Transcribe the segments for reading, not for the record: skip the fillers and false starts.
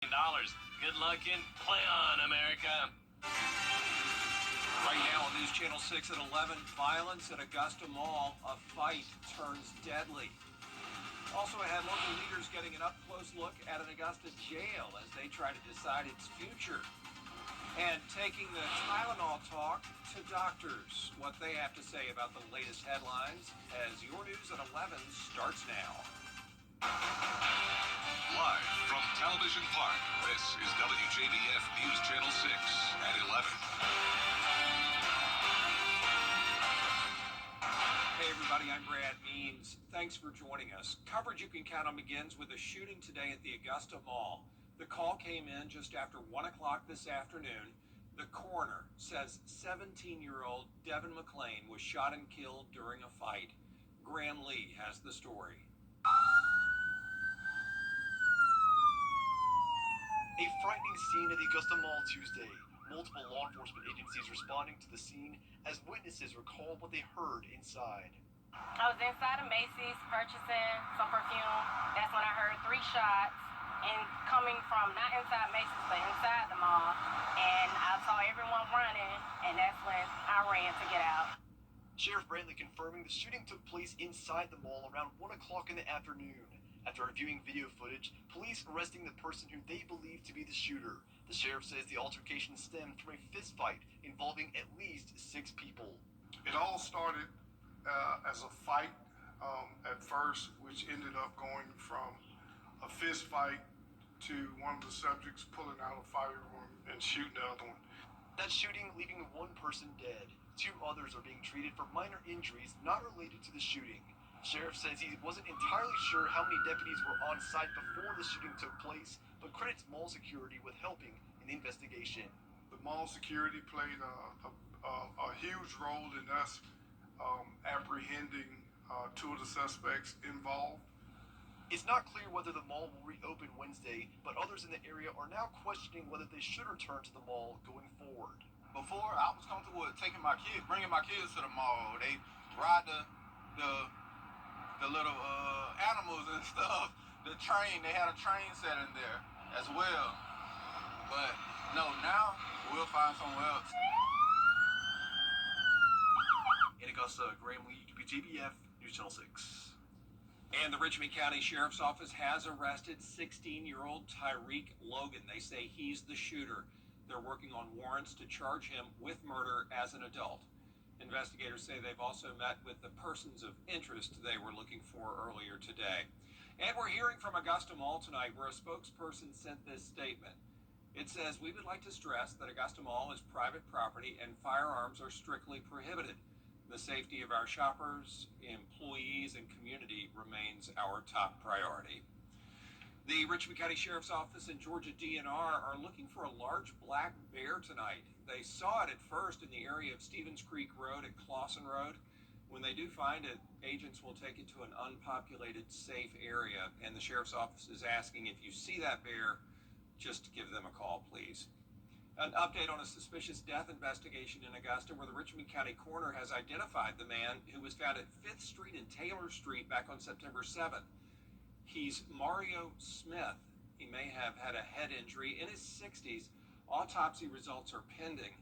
Good luck and play on, America. Right now on News Channel 6 at 11, violence at Augusta Mall. A fight turns deadly. Also ahead, local leaders getting an up-close look at an Augusta jail as they try to decide its future. And taking the Tylenol talk to doctors, what they have to say about the latest headlines as your news at 11 starts now. Live from Television Park, this is WJBF News Channel 6 at 11. Hey everybody, I'm Brad Means. Thanks for joining us. Coverage you can count on begins with a shooting today at the Augusta Mall. The call came in just after 1 o'clock this afternoon. The coroner says 17-year-old Devin McLean was shot and killed during a fight. Graham Lee has the story. A frightening scene at the Augusta Mall Tuesday. Multiple law enforcement agencies responding to the scene as witnesses recall what they heard inside. I was inside of Macy's purchasing some perfume. That's when I heard 3 shots and coming from not inside Macy's but inside the mall. And I saw everyone running, and that's when I ran to get out. Sheriff Brantley confirming the shooting took place inside the mall around 1 o'clock in the afternoon. After reviewing video footage, police arresting the person who they believe to be the shooter. The sheriff says the altercation stemmed from a fist fight involving at least 6 people. It all started as a fight at first, which ended up going from a fist fight to one of the subjects pulling out a firearm and shooting the other one. That shooting leaving 1 person dead. 2 others are being treated for minor injuries not related to the shooting. Sheriff says he wasn't entirely sure how many deputies were on site before the shooting took place, but credits mall security with helping in the investigation. The mall security played a huge role in us apprehending 2 of the suspects involved. It's not clear whether the mall will reopen Wednesday, but others in the area are now questioning whether they should return to the mall going forward. Before, I was comfortable with bringing my kids to the mall. They ride the little animals and stuff. The train, they had a train set in there as well. But no, now we'll find somewhere else. In Augusta, Graham Lee, WJBF, News Channel 6. And the Richmond County Sheriff's Office has arrested 16-year-old Tyreek Logan. They say he's the shooter. They're working on warrants to charge him with murder as an adult. Investigators say they've also met with the persons of interest they were looking for earlier today. And we're hearing from Augusta Mall tonight, where a spokesperson sent this statement. It says, "We would like to stress that Augusta Mall is private property and firearms are strictly prohibited. The safety of our shoppers, employees, and community remains our top priority." The Richmond County Sheriff's Office and Georgia DNR are looking for a large black bear tonight. They saw it at first in the area of Stevens Creek Road and Clawson Road. When they do find it, agents will take it to an unpopulated, safe area, and the Sheriff's Office is asking if you see that bear, just give them a call, please. An update on a suspicious death investigation in Augusta, where the Richmond County coroner has identified the man who was found at 5th Street and Taylor Street back on September 7th. He's Mario Smith. He may have had a head injury in his 60s. Autopsy results are pending.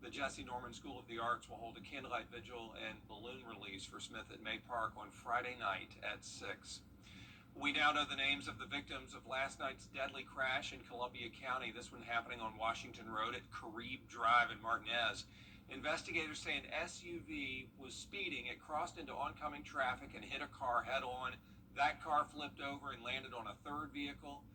The Jesse Norman School of the Arts will hold a candlelight vigil and balloon release for Smith at May Park on Friday night at 6. We now know the names of the victims of last night's deadly crash in Columbia County. This one happening on Washington Road at Carib Drive in Martinez. Investigators say an SUV was speeding. It crossed into oncoming traffic and hit a car head-on. That car flipped over and landed on a 3rd vehicle.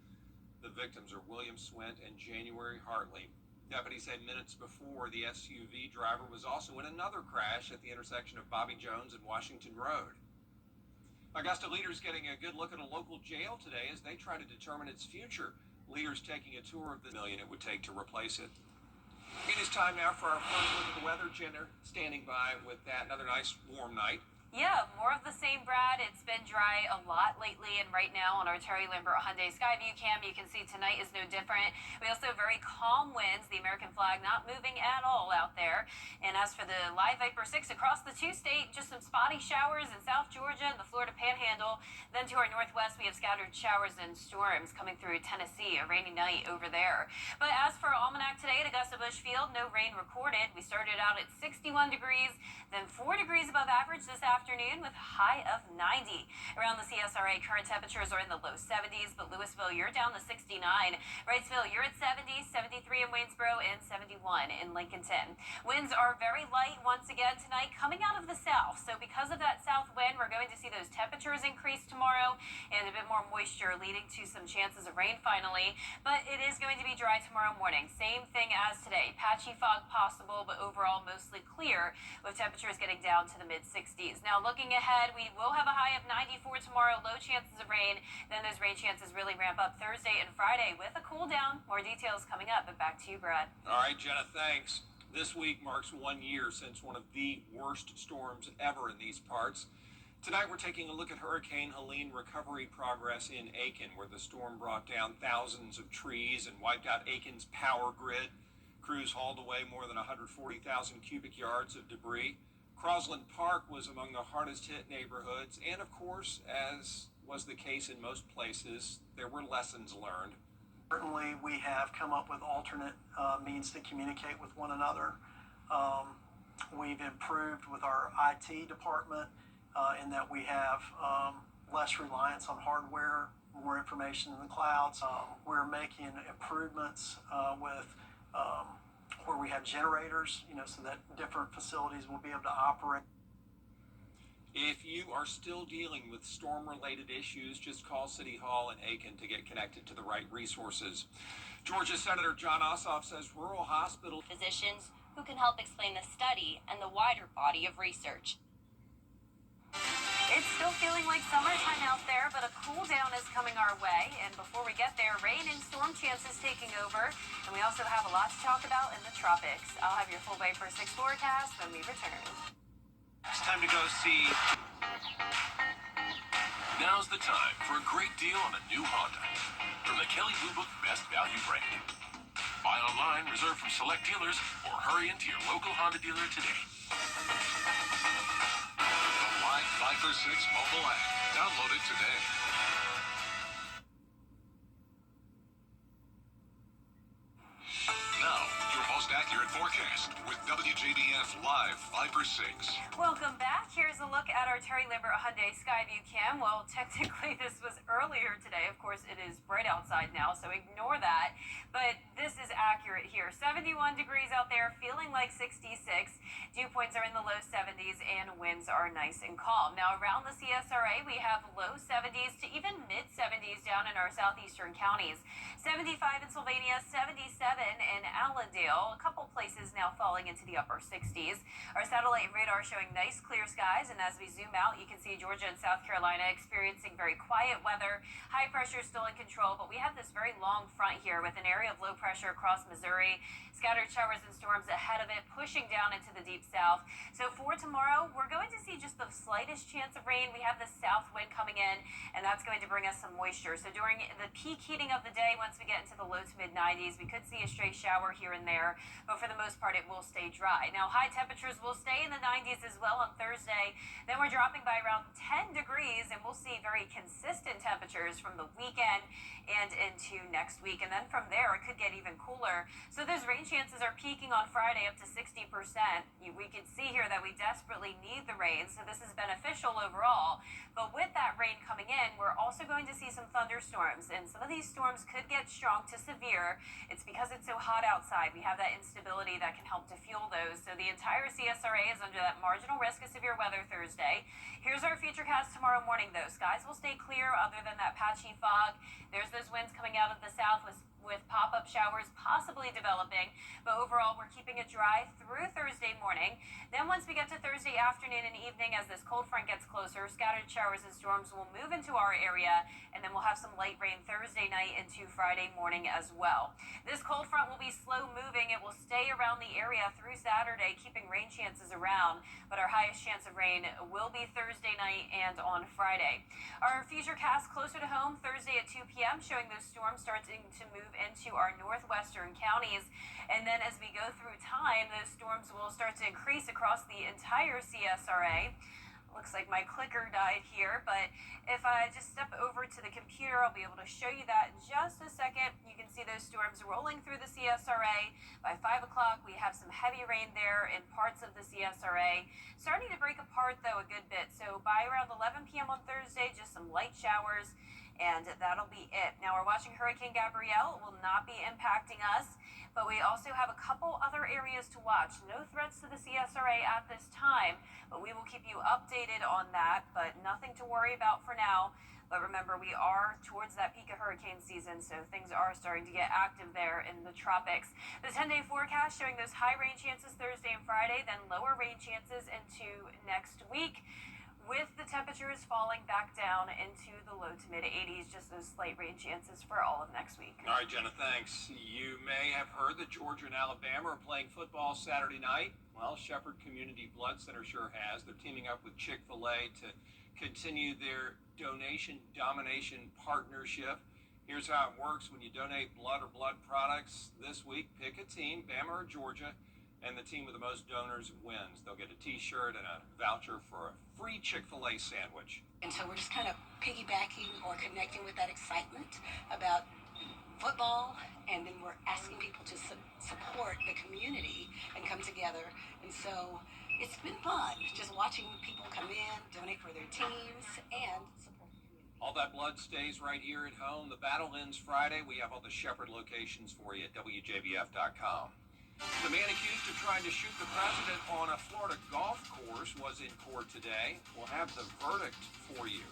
The victims are William Swint and January Hartley. Deputies say minutes before, the SUV driver was also in another crash at the intersection of Bobby Jones and Washington Road. Augusta leaders getting a good look at a local jail today as they try to determine its future. Leaders taking a tour of the $1 million it would take to replace it. It is time now for our first look at the weather. Jenner standing by with that. Another nice warm night. Yeah, more of the same, Brad. It's been dry a lot lately, and right now on our Terry Lambert Hyundai Skyview cam, you can see tonight is no different. We also have very calm winds, the American flag not moving at all out there. And as for the live Viper 6 across the two-state, just some spotty showers in South Georgia and the Florida Panhandle. Then to our northwest, we have scattered showers and storms coming through Tennessee, a rainy night over there. But as for our almanac today at Augusta Busch Field, no rain recorded. We started out at 61 degrees, then 4 degrees above average this afternoon with a high of 90. Around the CSRA, current temperatures are in the low 70s, but Louisville, you're down to 69. Wrightsville, you're at 70, 73 in Waynesboro, and 71 in Lincolnton. Winds are very light once again tonight, coming out of the south. So because of that south wind, we're going to see those temperatures increase tomorrow and a bit more moisture, leading to some chances of rain finally. But it is going to be dry tomorrow morning. Same thing as today. Patchy fog possible, but overall mostly clear, with temperatures getting down to the mid-60s. Now, looking ahead, we will have a high of 94 tomorrow, low chances of rain. Then those rain chances really ramp up Thursday and Friday with a cool down. More details coming up, but back to you, Brad. All right, Jenna, thanks. This week marks 1 year since one of the worst storms ever in these parts. Tonight, we're taking a look at Hurricane Helene recovery progress in Aiken, where the storm brought down thousands of trees and wiped out Aiken's power grid. Crews hauled away more than 140,000 cubic yards of debris. Crosland Park was among the hardest hit neighborhoods, and of course, as was the case in most places, there were lessons learned. Certainly, we have come up with alternate means to communicate with one another. We've improved with our IT department in that we have less reliance on hardware, more information in the clouds. We're making improvements with where we have generators, so that different facilities will be able to operate. If you are still dealing with storm-related issues, just call City Hall in Aiken to get connected to the right resources. Georgia Senator John Ossoff says rural hospital physicians who can help explain the study and the wider body of research. It's still feeling like summertime out there, but a cool down is coming our way. And before we get there, rain and storm chances taking over. And we also have a lot to talk about in the tropics. I'll have your full Viper 6 forecast when we return. It's time to go see. Now's the time for a great deal on a new Honda from the Kelley Blue Book Best Value brand. Buy online, reserve from select dealers, or hurry into your local Honda dealer today. The live Viper 6 mobile app. Download it today. Now, your most accurate forecast with WJBF Live Viper 6. Welcome back. Here's a look at our Terry Lambert Hyundai Skyview cam. Well, technically this was earlier today. Of course, it is bright outside now, so ignore that. But this is accurate here. 71 degrees out there, feeling like 66. Dew points are in the low 70s, and winds are nice and calm. Now, around the CSRA, we have low 70s to even mid-70s down in our southeastern counties. 75 in Sylvania, 77 in Allendale. A couple places now falling into the upper 60s. Our satellite radar showing nice clear skies, and as we zoom out, you can see Georgia and South Carolina experiencing very quiet weather. High pressure still in control, but we have this very long front here with an area of low pressure across Missouri. Scattered showers and storms ahead of it, pushing down into the deep south. So for tomorrow, we're going to see just the slightest chance of rain. We have the south wind coming in, and that's going to bring us some moisture. So during the peak heating of the day, once we get into the low to mid 90s, we could see a stray shower here and there, but for the most part, it will stay dry. Now, high temperatures will stay in the 90s as well on Thursday. Then we're dropping by around 10 degrees, and we'll see very consistent temperatures from the weekend and into next week. And then from there, it could get even cooler. So those rain chances are peaking on Friday up to 60%. We can see here that we desperately need the rain, so this is beneficial overall. But with that rain coming in, we're also going to see some thunderstorms, and some of these storms could get strong to severe. It's because it's so hot outside. We have that instability that can help to fuel those. So the entire CSRA is under that marginal risk of severe weather Thursday. Here's our futurecast tomorrow morning, though. Skies will stay clear other than that patchy fog. There's those winds coming out of the south with pop-up showers possibly developing, but overall we're keeping it dry through Thursday morning. Then once we get to Thursday afternoon and evening, as this cold front gets closer, scattered showers and storms will move into our area, and then we'll have some light rain Thursday night into Friday morning as well. This cold front will be slow moving. It will stay around the area through Saturday, keeping rain chances around, but our highest chance of rain will be Thursday night and on Friday. Our future cast closer to home Thursday at 2 p.m. showing those storms starting to move into our northwestern counties. And then as we go through time, those storms will start to increase across the entire CSRA. Looks like my clicker died here, but if I just step over to the computer, I'll be able to show you that in just a second. You can see those storms rolling through the CSRA. By 5 o'clock, we have some heavy rain there in parts of the CSRA. Starting to break apart, though, a good bit. So by around 11 p.m. on Thursday, just some light showers, and that'll be it. Now, we're watching Hurricane Gabrielle. It will not be impacting us, but we also have a couple other areas to watch. No threats to the CSRA at this time, but we will keep you updated on that, but nothing to worry about for now. But remember, we are towards that peak of hurricane season, so things are starting to get active there in the tropics. The 10-day forecast showing those high rain chances Thursday and Friday, then lower rain chances into next week, with the temperatures falling back down into the low to mid 80s, just those slight rain chances for all of next week. All right, Jenna, thanks. You may have heard that Georgia and Alabama are playing football Saturday night. Well, Shepherd Community Blood Center sure has. They're teaming up with Chick-fil-A to continue their donation domination partnership. Here's how it works when you donate blood or blood products this week. Pick a team, Bama or Georgia, and the team with the most donors wins. They'll get a t-shirt and a voucher for a free Chick-fil-A sandwich. And so we're just kind of piggybacking or connecting with that excitement about football, and then we're asking people to support the community and come together. And so it's been fun just watching people come in, donate for their teams, and support the community. All that blood stays right here at home. The battle ends Friday. We have all the Shepherd locations for you at WJBF.com. The man accused of trying to shoot the president on a Florida golf course was in court today. We'll have the verdict for you.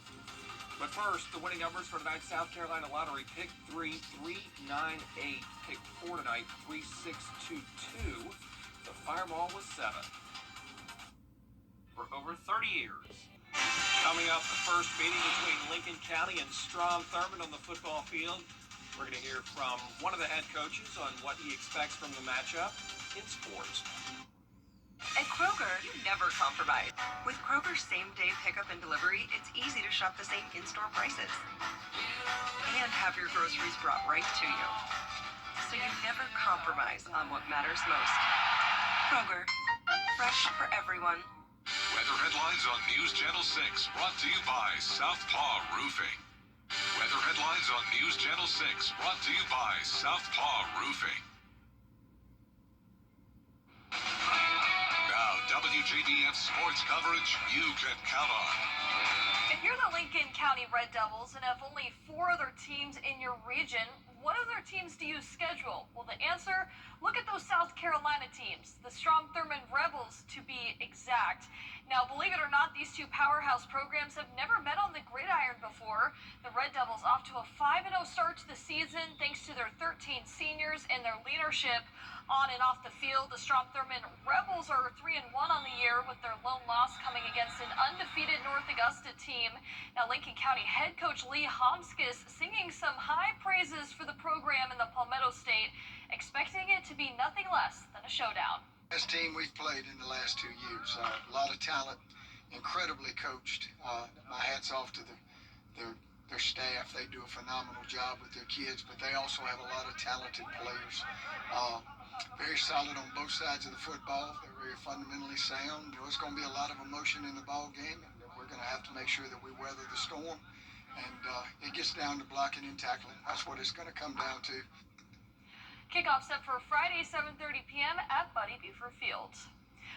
But first, the winning numbers for tonight's South Carolina Lottery. Pick 3, 398. Pick 4 tonight, 3622. The fireball was 7. For over 30 years. Coming up, the first meeting between Lincoln County and Strom Thurmond on the football field. We're going to hear from one of the head coaches on what he expects from the matchup in sports. At Kroger, you never compromise. With Kroger's same-day pickup and delivery, it's easy to shop the same in-store prices and have your groceries brought right to you. So you never compromise on what matters most. Kroger, fresh for everyone. Weather headlines on News Channel 6, brought to you by Southpaw Roofing. Weather headlines on News Channel 6, brought to you by Southpaw Roofing. Now, WJBF sports coverage you can count on. If you're the Lincoln County Red Devils and have only 4 other teams in your region, what other teams do you schedule? Well, the answer, look at those South Carolina teams, the Strom Thurmond Rebels to be exact. Now, believe it or not, these two powerhouse programs have never met on the gridiron before. The Red Devils off to a 5-0 start to the season thanks to their 13 seniors and their leadership on and off the field. The Strom Thurmond Rebels are 3-1 on the year with their lone loss coming against an undefeated North Augusta team. Now, Lincoln County head coach Lee Homskis singing some high praises for the program in the Palmetto State, expecting it to be nothing less than a showdown. Best team we've played in the last 2 years. A lot of talent, incredibly coached. My hat's off to their staff. They do a phenomenal job with their kids, but they also have a lot of talented players. Very solid on both sides of the football. They're very fundamentally sound. There's going to be a lot of emotion in the ball game, and we're going to have to make sure that we weather the storm. And it gets down to blocking and tackling. That's what it's going to come down to. Kickoff set for Friday, 7:30 p.m. at Buddy Buford Field.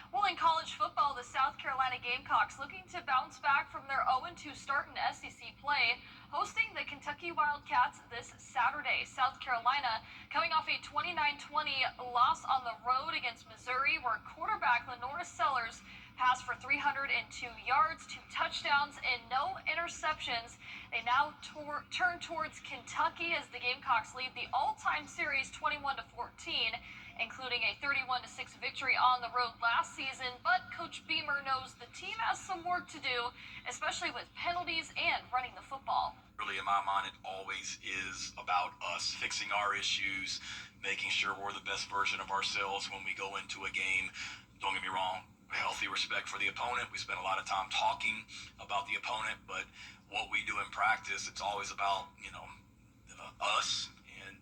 Well, in college football, the South Carolina Gamecocks looking to bounce back from their 0-2 start in SEC play, hosting the Kentucky Wildcats this Saturday. South Carolina coming off a 29-20 loss on the road against Missouri, where quarterback Lenora Sellers passed for 302 yards, 2 touchdowns, and no interceptions. They now turn towards Kentucky as the Gamecocks lead the all-time series 21-14, including a 31-6 victory on the road last season. But Coach Beamer knows the team has some work to do, especially with penalties and running the football. Really, in my mind, it always is about us fixing our issues, making sure we're the best version of ourselves when we go into a game. Don't get me wrong, healthy respect for the opponent. We spend a lot of time talking about the opponent, but what we do in practice, it's always about, us,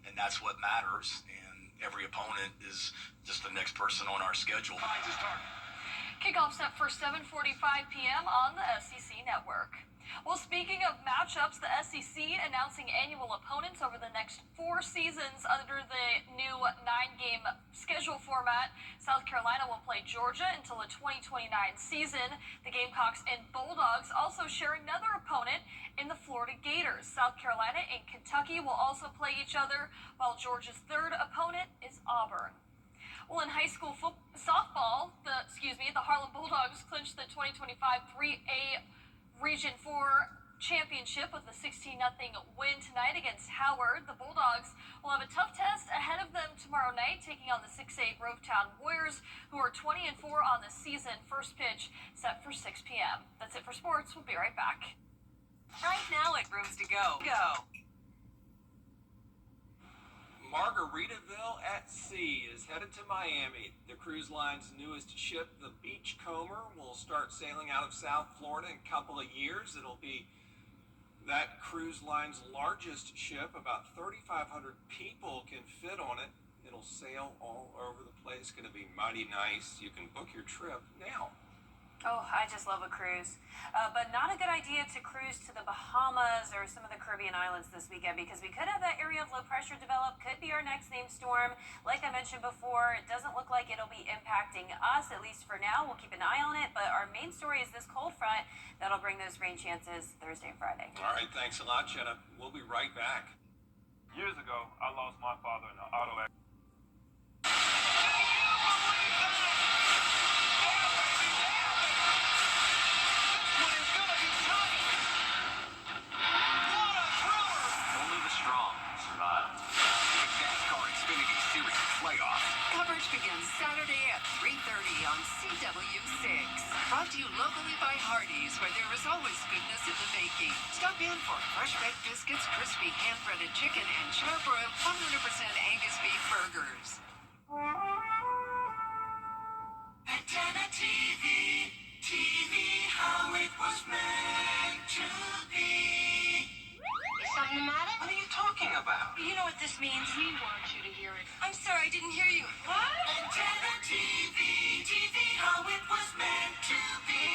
and that's what matters. And every opponent is just the next person on our schedule. Kickoff set for 7:45 p.m. on the SEC Network. Well, speaking of matchups, the SEC announcing annual opponents over the next 4 seasons under the new 9-game schedule format. South Carolina will play Georgia until the 2029 season. The Gamecocks and Bulldogs also share another opponent in the Florida Gators. South Carolina and Kentucky will also play each other, while Georgia's third opponent is Auburn. Well, in high school softball, the Harlem Bulldogs clinched the 2025 3A Region 4 championship with a 16-0 win tonight against Howard. The Bulldogs will have a tough test ahead of them tomorrow night, taking on the 6A Grovetown Warriors, who are 20-4 on the season. First pitch set for 6 p.m. That's it for sports. We'll be right back. Right now at Rooms to Go. Margaritaville at Sea is headed to Miami. The cruise line's newest ship, the Beachcomber, will start sailing out of South Florida in a couple of years. It'll be that cruise line's largest ship. About 3,500 people can fit on it. It'll sail all over the place. Going to be mighty nice. You can book your trip now. Oh, I just love a cruise. But not a good idea to cruise to the Bahamas or some of the Caribbean islands this weekend, because we could have that area of low pressure develop. Could be our next named storm. Like I mentioned before, it doesn't look like it'll be impacting us, at least for now. We'll keep an eye on it. But our main story is this cold front that'll bring those rain chances Thursday and Friday. All right, thanks a lot, Jenna. We'll be right back. Years ago, I lost my father in an auto accident. Begins Saturday at 3:30 on CW6. Brought to you locally by Hardee's, where there is always goodness in the making. Stop in for fresh baked biscuits, crispy hand-breaded chicken, and char-broiled 100% Angus beef burgers. Antenna TV, how it was meant to be. Is something the matter? What are you talking about? You know what this means. We want you to hear it. I'm sorry, I didn't hear you. What? Antenna TV, how it was meant to be.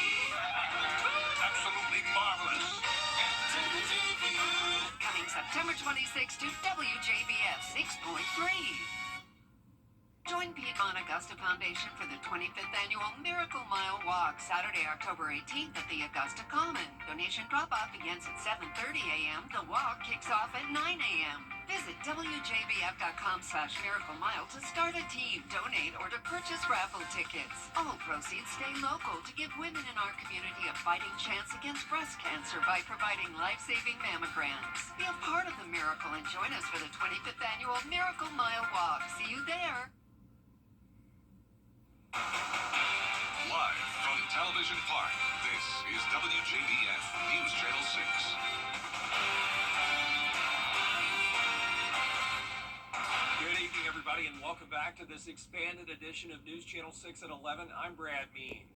Absolutely marvelous. Antenna TV. Coming September 26 to WJBF 6.3. Join Piedmont Augusta Foundation for the 25th Annual Miracle Mile Walk, Saturday, October 18th at the Augusta Common. Donation drop-off begins at 7:30 a.m. The walk kicks off at 9 a.m. Visit WJBF.com/miraclemile to start a team, donate, or to purchase raffle tickets. All proceeds stay local to give women in our community a fighting chance against breast cancer by providing life-saving mammograms. Be a part of the miracle and join us for the 25th Annual Miracle Mile Walk. See you there. Live from Television Park, this is WJBF News Channel 6. Good evening, everybody, and welcome back to this expanded edition of News Channel 6 at 11. I'm Brad Means.